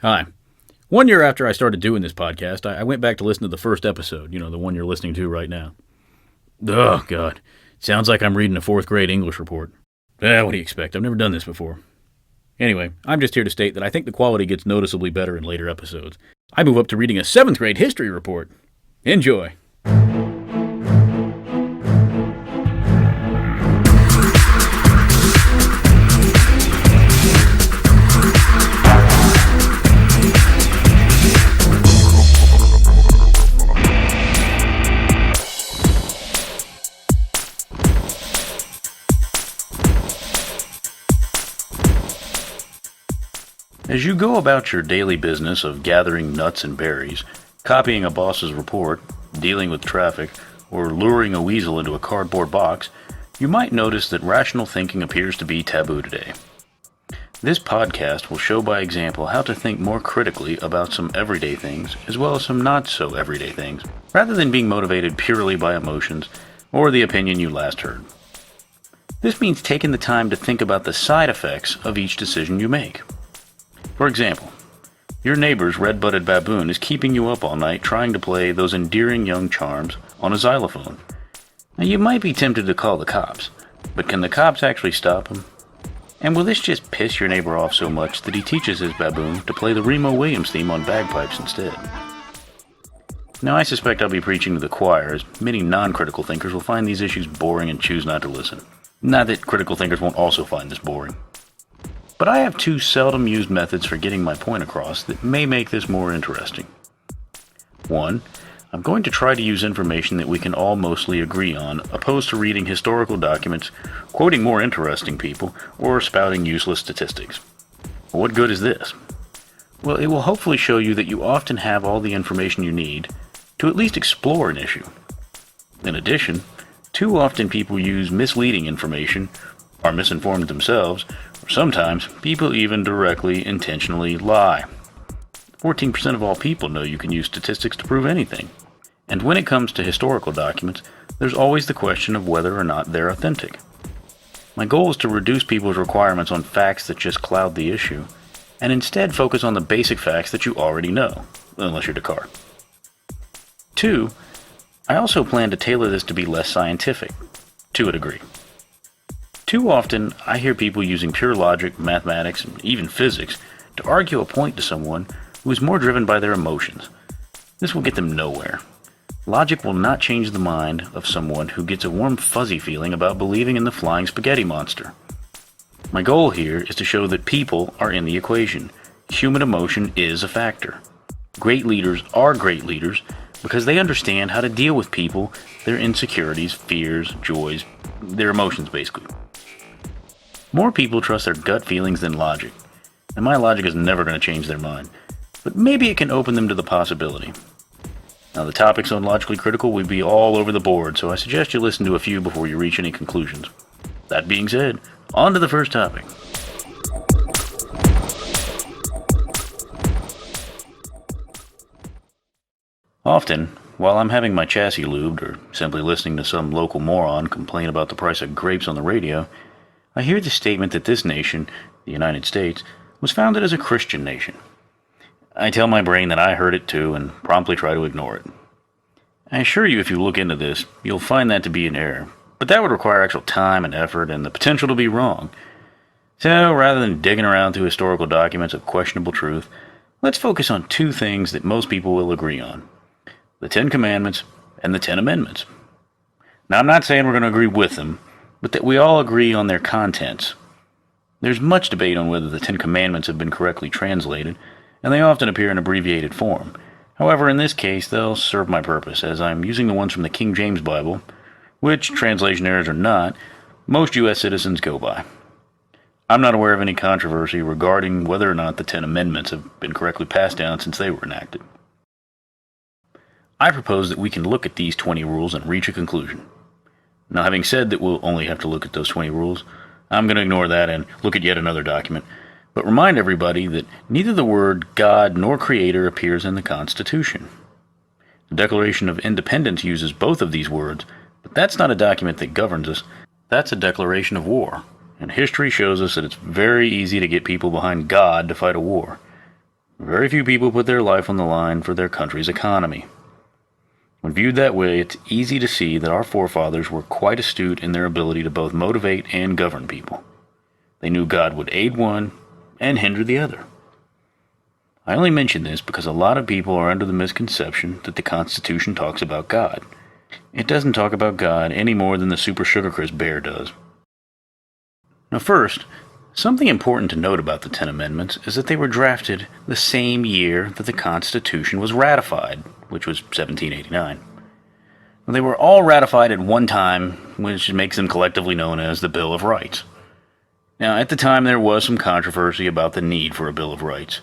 Hi. 1 year after I started doing this podcast, I went back to listen to the first episode, the one you're listening to right now. Oh, God. Sounds like I'm reading a fourth grade English report. What do you expect? I've never done this before. Anyway, I'm just here to state that I think the quality gets noticeably better in later episodes. I move up to reading a 7th grade history report. Enjoy. As you go about your daily business of gathering nuts and berries, copying a boss's report, dealing with traffic, or luring a weasel into a cardboard box, you might notice that rational thinking appears to be taboo today. This podcast will show by example how to think more critically about some everyday things as well as some not so everyday things, rather than being motivated purely by emotions or the opinion you last heard. This means taking the time to think about the side effects of each decision you make. For example, your neighbor's red-butted baboon is keeping you up all night trying to play those endearing young charms on a xylophone. Now, you might be tempted to call the cops, but can the cops actually stop him? And will this just piss your neighbor off so much that he teaches his baboon to play the Remo Williams theme on bagpipes instead? Now, I suspect I'll be preaching to the choir, as many non-critical thinkers will find these issues boring and choose not to listen. Not that critical thinkers won't also find this boring. But I have two seldom used methods for getting my point across that may make this more interesting. One, I'm going to try to use information that we can all mostly agree on, opposed to reading historical documents, quoting more interesting people, or spouting useless statistics. What good is this? Well, it will hopefully show you that you often have all the information you need to at least explore an issue. In addition, too often people use misleading information, are misinformed themselves, or sometimes people even directly, intentionally lie. 14% of all people know you can use statistics to prove anything. And when it comes to historical documents, there's always the question of whether or not they're authentic. My goal is to reduce people's requirements on facts that just cloud the issue, and instead focus on the basic facts that you already know, unless you're Descartes. 2, I also plan to tailor this to be less scientific, to a degree. Too often, I hear people using pure logic, mathematics, and even physics to argue a point to someone who is more driven by their emotions. This will get them nowhere. Logic will not change the mind of someone who gets a warm, fuzzy feeling about believing in the flying spaghetti monster. My goal here is to show that people are in the equation. Human emotion is a factor. Great leaders are great leaders because they understand how to deal with people, their insecurities, fears, joys, their emotions basically. More people trust their gut feelings than logic, and my logic is never going to change their mind, but maybe it can open them to the possibility. Now, the topics on Logically Critical will be all over the board, so I suggest you listen to a few before you reach any conclusions. That being said, on to the first topic. Often, while I'm having my chassis lubed or simply listening to some local moron complain about the price of grapes on the radio, I hear the statement that this nation, the United States, was founded as a Christian nation. I tell my brain that I heard it too and promptly try to ignore it. I assure you if you look into this, you'll find that to be an error, but that would require actual time and effort and the potential to be wrong. So rather than digging around through historical documents of questionable truth, let's focus on two things that most people will agree on: the 10 Commandments and the 10 Amendments. Now, I'm not saying we're going to agree with them, but that we all agree on their contents. There's much debate on whether the 10 Commandments have been correctly translated, and they often appear in abbreviated form. However, in this case, they'll serve my purpose, as I'm using the ones from the King James Bible, which, translation errors or not, most U.S. citizens go by. I'm not aware of any controversy regarding whether or not the 10 Amendments have been correctly passed down since they were enacted. I propose that we can look at these 20 rules and reach a conclusion. Now, having said that we'll only have to look at those 20 rules, I'm going to ignore that and look at yet another document, but remind everybody that neither the word God nor Creator appears in the Constitution. The Declaration of Independence uses both of these words, but that's not a document that governs us. That's a declaration of war, and history shows us that it's very easy to get people behind God to fight a war. Very few people put their life on the line for their country's economy. When viewed that way, it's easy to see that our forefathers were quite astute in their ability to both motivate and govern people. They knew God would aid one and hinder the other. I only mention this because a lot of people are under the misconception that the Constitution talks about God. It doesn't talk about God any more than the Super Sugar Crisp bear does. Now first, something important to note about the 10 Amendments is that they were drafted the same year that the Constitution was ratified, which was 1789. They were all ratified at one time, which makes them collectively known as the Bill of Rights. Now, at the time there was some controversy about the need for a Bill of Rights,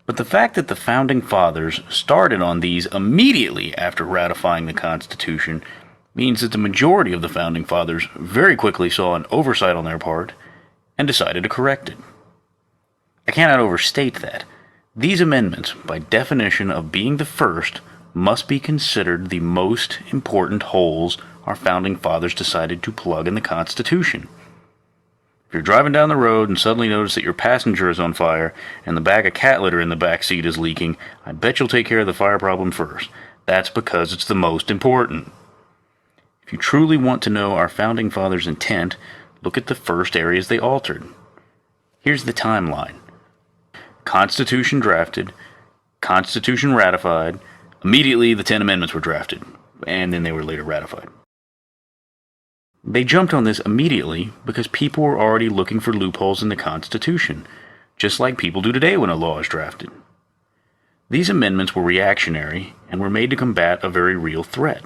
but the fact that the Founding Fathers started on these immediately after ratifying the Constitution means that the majority of the Founding Fathers very quickly saw an oversight on their part and decided to correct it. I cannot overstate that. These amendments, by definition of being the first, must be considered the most important holes our Founding Fathers decided to plug in the Constitution. If you're driving down the road and suddenly notice that your passenger is on fire and the bag of cat litter in the back seat is leaking, I bet you'll take care of the fire problem first. That's because it's the most important. If you truly want to know our Founding Fathers' intent, look at the first areas they altered. Here's the timeline. Constitution drafted, Constitution ratified, immediately the 10 Amendments were drafted, and then they were later ratified. They jumped on this immediately because people were already looking for loopholes in the Constitution, just like people do today when a law is drafted. These amendments were reactionary and were made to combat a very real threat.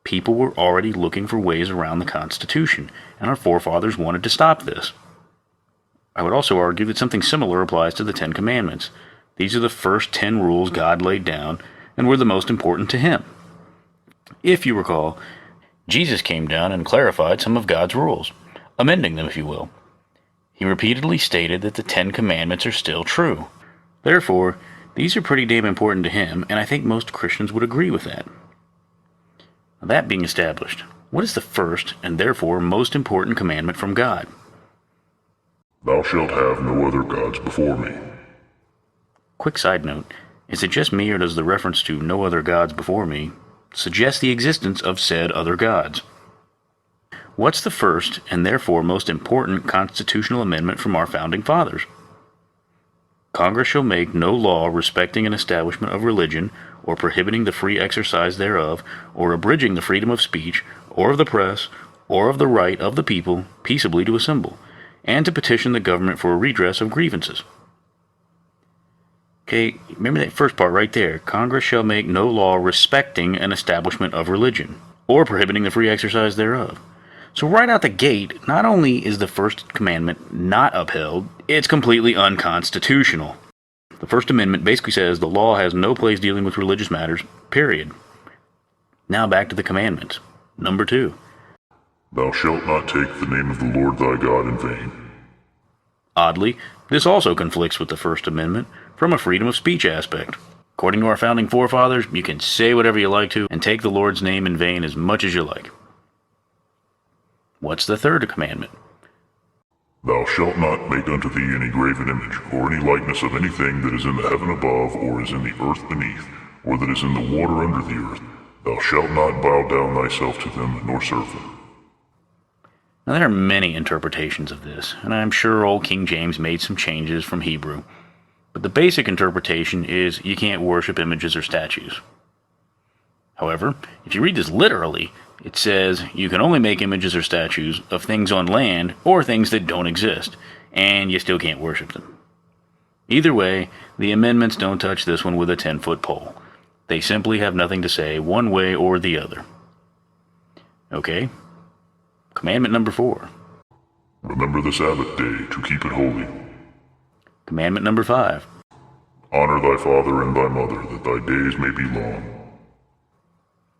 People were already looking for ways around the Constitution, and our forefathers wanted to stop this. I would also argue that something similar applies to the 10 Commandments. These are the first 10 rules God laid down and were the most important to Him. If you recall, Jesus came down and clarified some of God's rules, amending them, if you will. He repeatedly stated that the 10 Commandments are still true. Therefore, these are pretty damn important to Him, and I think most Christians would agree with that. Now, that being established, what is the first and therefore most important commandment from God? Thou shalt have no other gods before me. Quick side note, is it just me or does the reference to no other gods before me suggest the existence of said other gods? What's the first and therefore most important constitutional amendment from our Founding Fathers? Congress shall make no law respecting an establishment of religion, or prohibiting the free exercise thereof, or abridging the freedom of speech, or of the press, or of the right of the people peaceably to assemble, and to petition the government for a redress of grievances. Okay, remember that first part right there. Congress shall make no law respecting an establishment of religion, or prohibiting the free exercise thereof. So right out the gate, not only is the first commandment not upheld, it's completely unconstitutional. The First Amendment basically says the law has no place dealing with religious matters, period. Now back to the commandments. Number 2. Thou shalt not take the name of the Lord thy God in vain. Oddly, this also conflicts with the First Amendment from a freedom of speech aspect. According to our founding forefathers, you can say whatever you like to and take the Lord's name in vain as much as you like. What's the third commandment? Thou shalt not make unto thee any graven image, or any likeness of anything that is in the heaven above, or is in the earth beneath, or that is in the water under the earth. Thou shalt not bow down thyself to them, nor serve them. Now there are many interpretations of this, and I'm sure old King James made some changes from Hebrew. But the basic interpretation is you can't worship images or statues. However, if you read this literally, it says you can only make images or statues of things on land or things that don't exist, and you still can't worship them. Either way, the amendments don't touch this one with a 10-foot pole. They simply have nothing to say one way or the other. Okay, commandment number 4. Remember the Sabbath day to keep it holy. Commandment number 5. Honor thy father and thy mother, that thy days may be long.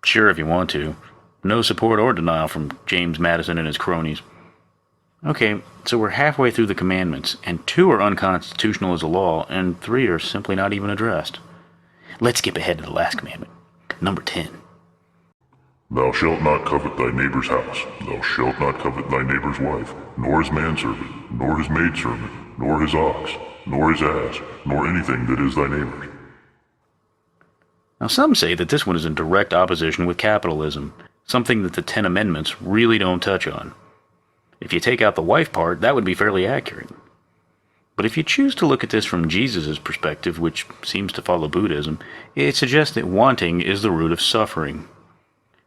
Sure, if you want to. No support or denial from James Madison and his cronies. Okay, so we're halfway through the commandments, and 2 are unconstitutional as a law, and 3 are simply not even addressed. Let's skip ahead to the last commandment. Number 10. Thou shalt not covet thy neighbor's house. Thou shalt not covet thy neighbor's wife, nor his manservant, nor his maidservant, nor his ox, nor his ass, nor anything that is thy neighbor's. Now some say that this one is in direct opposition with capitalism, something that the 10 Amendments really don't touch on. If you take out the wife part, that would be fairly accurate. But if you choose to look at this from Jesus' perspective, which seems to follow Buddhism, it suggests that wanting is the root of suffering.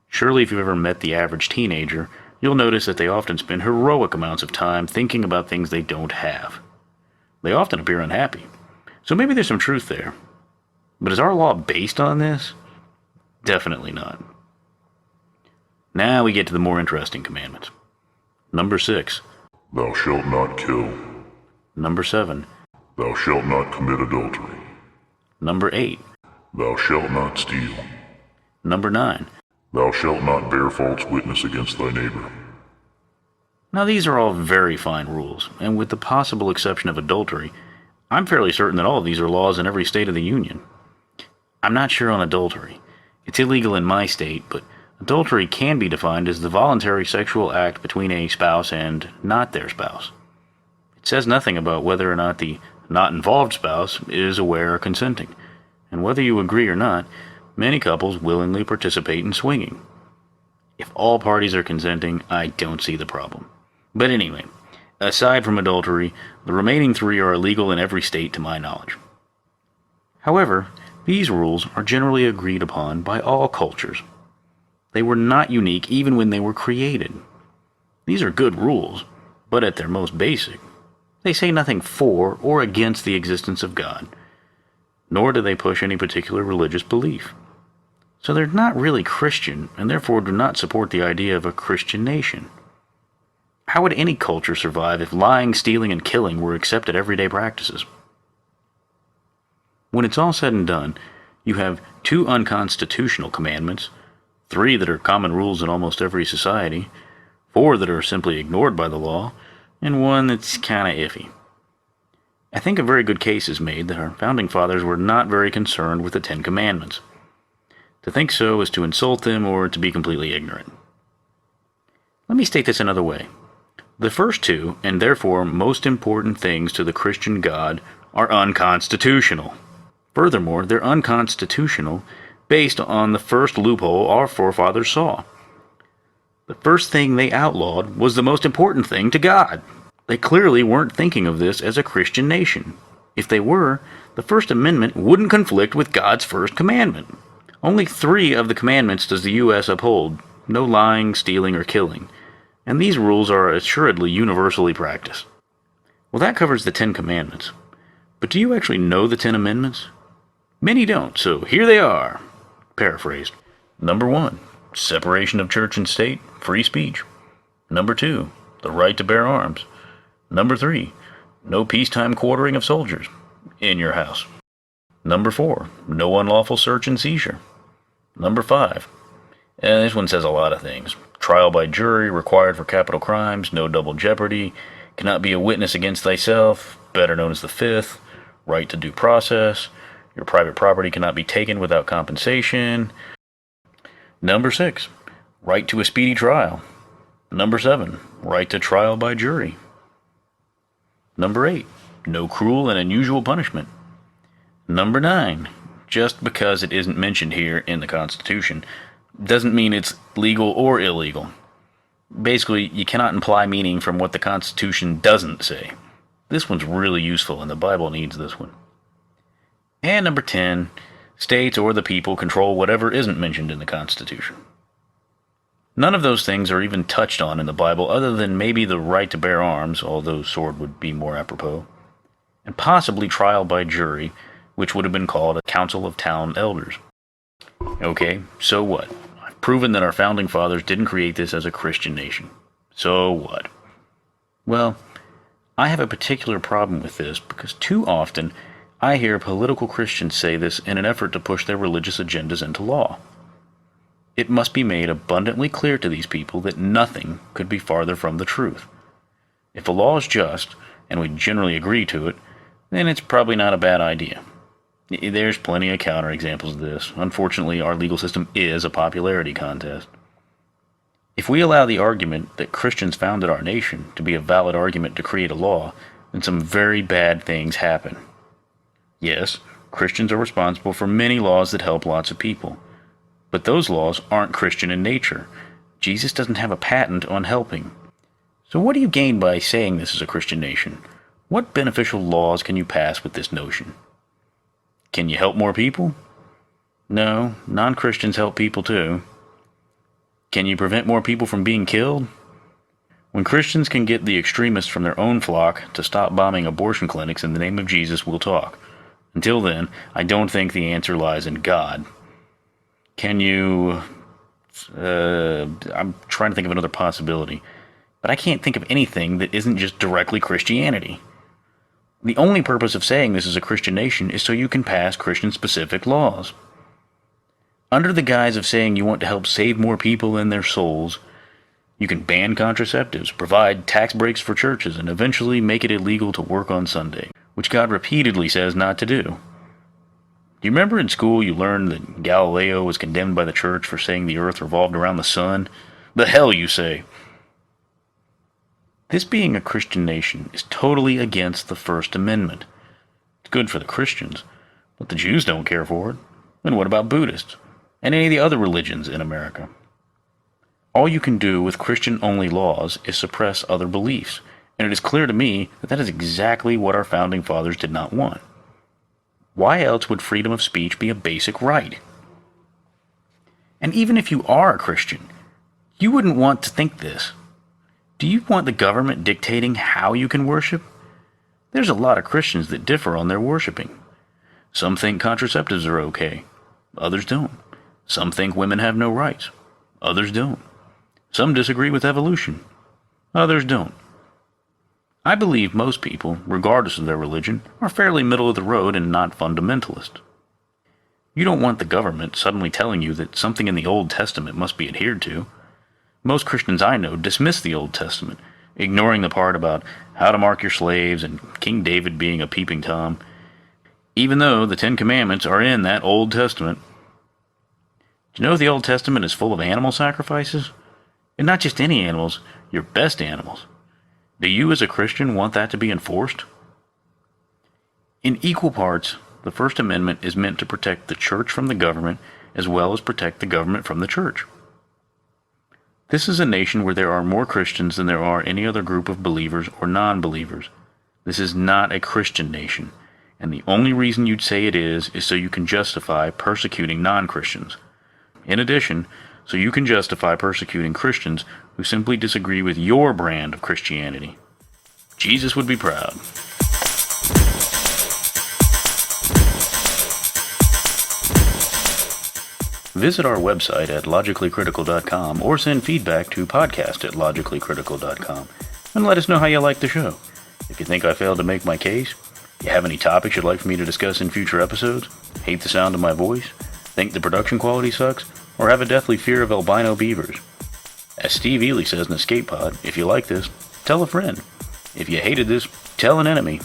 Surely if you've ever met the average teenager, you'll notice that they often spend heroic amounts of time thinking about things they don't have. They often appear unhappy. So maybe there's some truth there. But is our law based on this? Definitely not. Now we get to the more interesting commandments. Number 6. Thou shalt not kill. Number 7. Thou shalt not commit adultery. Number 8. Thou shalt not steal. Number 9. Thou shalt not bear false witness against thy neighbor. Now these are all very fine rules, and with the possible exception of adultery, I'm fairly certain that all of these are laws in every state of the Union. I'm not sure on adultery. It's illegal in my state, but adultery can be defined as the voluntary sexual act between a spouse and not their spouse. It says nothing about whether or not the not involved spouse is aware or consenting, and whether you agree or not, many couples willingly participate in swinging. If all parties are consenting, I don't see the problem. But anyway, aside from adultery, the remaining 3 are illegal in every state to my knowledge. However, these rules are generally agreed upon by all cultures. They were not unique even when they were created. These are good rules, but at their most basic, they say nothing for or against the existence of God, nor do they push any particular religious belief. So they're not really Christian, and therefore do not support the idea of a Christian nation. How would any culture survive if lying, stealing, and killing were accepted everyday practices? When it's all said and done, you have 2 unconstitutional commandments, 3 that are common rules in almost every society, 4 that are simply ignored by the law, and 1 that's kinda iffy. I think a very good case is made that our founding fathers were not very concerned with the 10 Commandments. To think so is to insult them or to be completely ignorant. Let me state this another way. The first 2, and therefore most important things to the Christian God, are unconstitutional. Furthermore, they're unconstitutional based on the first loophole our forefathers saw. The first thing they outlawed was the most important thing to God. They clearly weren't thinking of this as a Christian nation. If they were, the First Amendment wouldn't conflict with God's first commandment. Only 3 of the commandments does the U.S. uphold: no lying, stealing, or killing. And these rules are assuredly universally practiced. Well, that covers the 10 Commandments. But do you actually know the 10 Amendments? Many don't, so here they are. Paraphrased. Number 1, separation of church and state, free speech. Number 2, the right to bear arms. Number 3, no peacetime quartering of soldiers in your house. Number 4, no unlawful search and seizure. Number 5, and this one says a lot of things. Trial by jury required for capital crimes, no double jeopardy, cannot be a witness against thyself, better known as the 5th, right to due process, your private property cannot be taken without compensation. Number 6, right to a speedy trial. Number 7, right to trial by jury. Number 8, no cruel and unusual punishment. Number 9, just because it isn't mentioned here in the Constitution doesn't mean it's legal or illegal. Basically, you cannot imply meaning from what the Constitution doesn't say. This one's really useful, and the Bible needs this one. And number 10, states or the people control whatever isn't mentioned in the Constitution. None of those things are even touched on in the Bible other than maybe the right to bear arms, although sword would be more apropos, and possibly trial by jury, which would have been called a council of town elders. Okay, so what? I've proven that our founding fathers didn't create this as a Christian nation. So what? Well, I have a particular problem with this because too often I hear political Christians say this in an effort to push their religious agendas into law. It must be made abundantly clear to these people that nothing could be farther from the truth. If a law is just, and we generally agree to it, then it's probably not a bad idea. There's plenty of counterexamples of this. Unfortunately, our legal system is a popularity contest. If we allow the argument that Christians founded our nation to be a valid argument to create a law, and some very bad things happen. Yes, Christians are responsible for many laws that help lots of people. But those laws aren't Christian in nature. Jesus doesn't have a patent on helping. So what do you gain by saying this is a Christian nation? What beneficial laws can you pass with this notion? Can you help more people? No, non-Christians help people too. Can you prevent more people from being killed? When Christians can get the extremists from their own flock to stop bombing abortion clinics in the name of Jesus, we'll talk. Until then, I don't think the answer lies in God. Can you... I'm trying to think of another possibility. But I can't think of anything that isn't just directly Christianity. The only purpose of saying this is a Christian nation is so you can pass Christian-specific laws. Under the guise of saying you want to help save more people and their souls, you can ban contraceptives, provide tax breaks for churches, and eventually make it illegal to work on Sunday, which God repeatedly says not to do. Do you remember in school you learned that Galileo was condemned by the church for saying the earth revolved around the sun? The hell, you say? This being a Christian nation is totally against the First Amendment. It's good for the Christians, but the Jews don't care for it. And what about Buddhists? And any of the other religions in America? All you can do with Christian-only laws is suppress other beliefs, and it is clear to me that that is exactly what our founding fathers did not want. Why else would freedom of speech be a basic right? And even if you are a Christian, you wouldn't want to think this. Do you want the government dictating how you can worship? There's a lot of Christians that differ on their worshiping. Some think contraceptives are okay. Others don't. Some think women have no rights. Others don't. Some disagree with evolution. Others don't. I believe most people, regardless of their religion, are fairly middle of the road and not fundamentalist. You don't want the government suddenly telling you that something in the Old Testament must be adhered to. Most Christians I know dismiss the Old Testament, ignoring the part about how to mark your slaves and King David being a peeping Tom, even though the Ten Commandments are in that Old Testament. Do you know the Old Testament is full of animal sacrifices? And not just any animals, your best animals. Do you as a Christian want that to be enforced? In equal parts, the First Amendment is meant to protect the church from the government as well as protect the government from the church. This is a nation where there are more Christians than there are any other group of believers or non-believers. This is not a Christian nation, and the only reason you'd say it is so you can justify persecuting non-Christians. In addition, so you can justify persecuting Christians who simply disagree with your brand of Christianity. Jesus would be proud. Visit our website at LogicallyCritical.com or send feedback to podcast@LogicallyCritical.com and let us know how you like the show. If you think I failed to make my case, you have any topics you'd like for me to discuss in future episodes, hate the sound of my voice, think the production quality sucks, or have a deathly fear of albino beavers. As Steve Ely says in Escape Pod, if you like this, tell a friend. If you hated this, tell an enemy.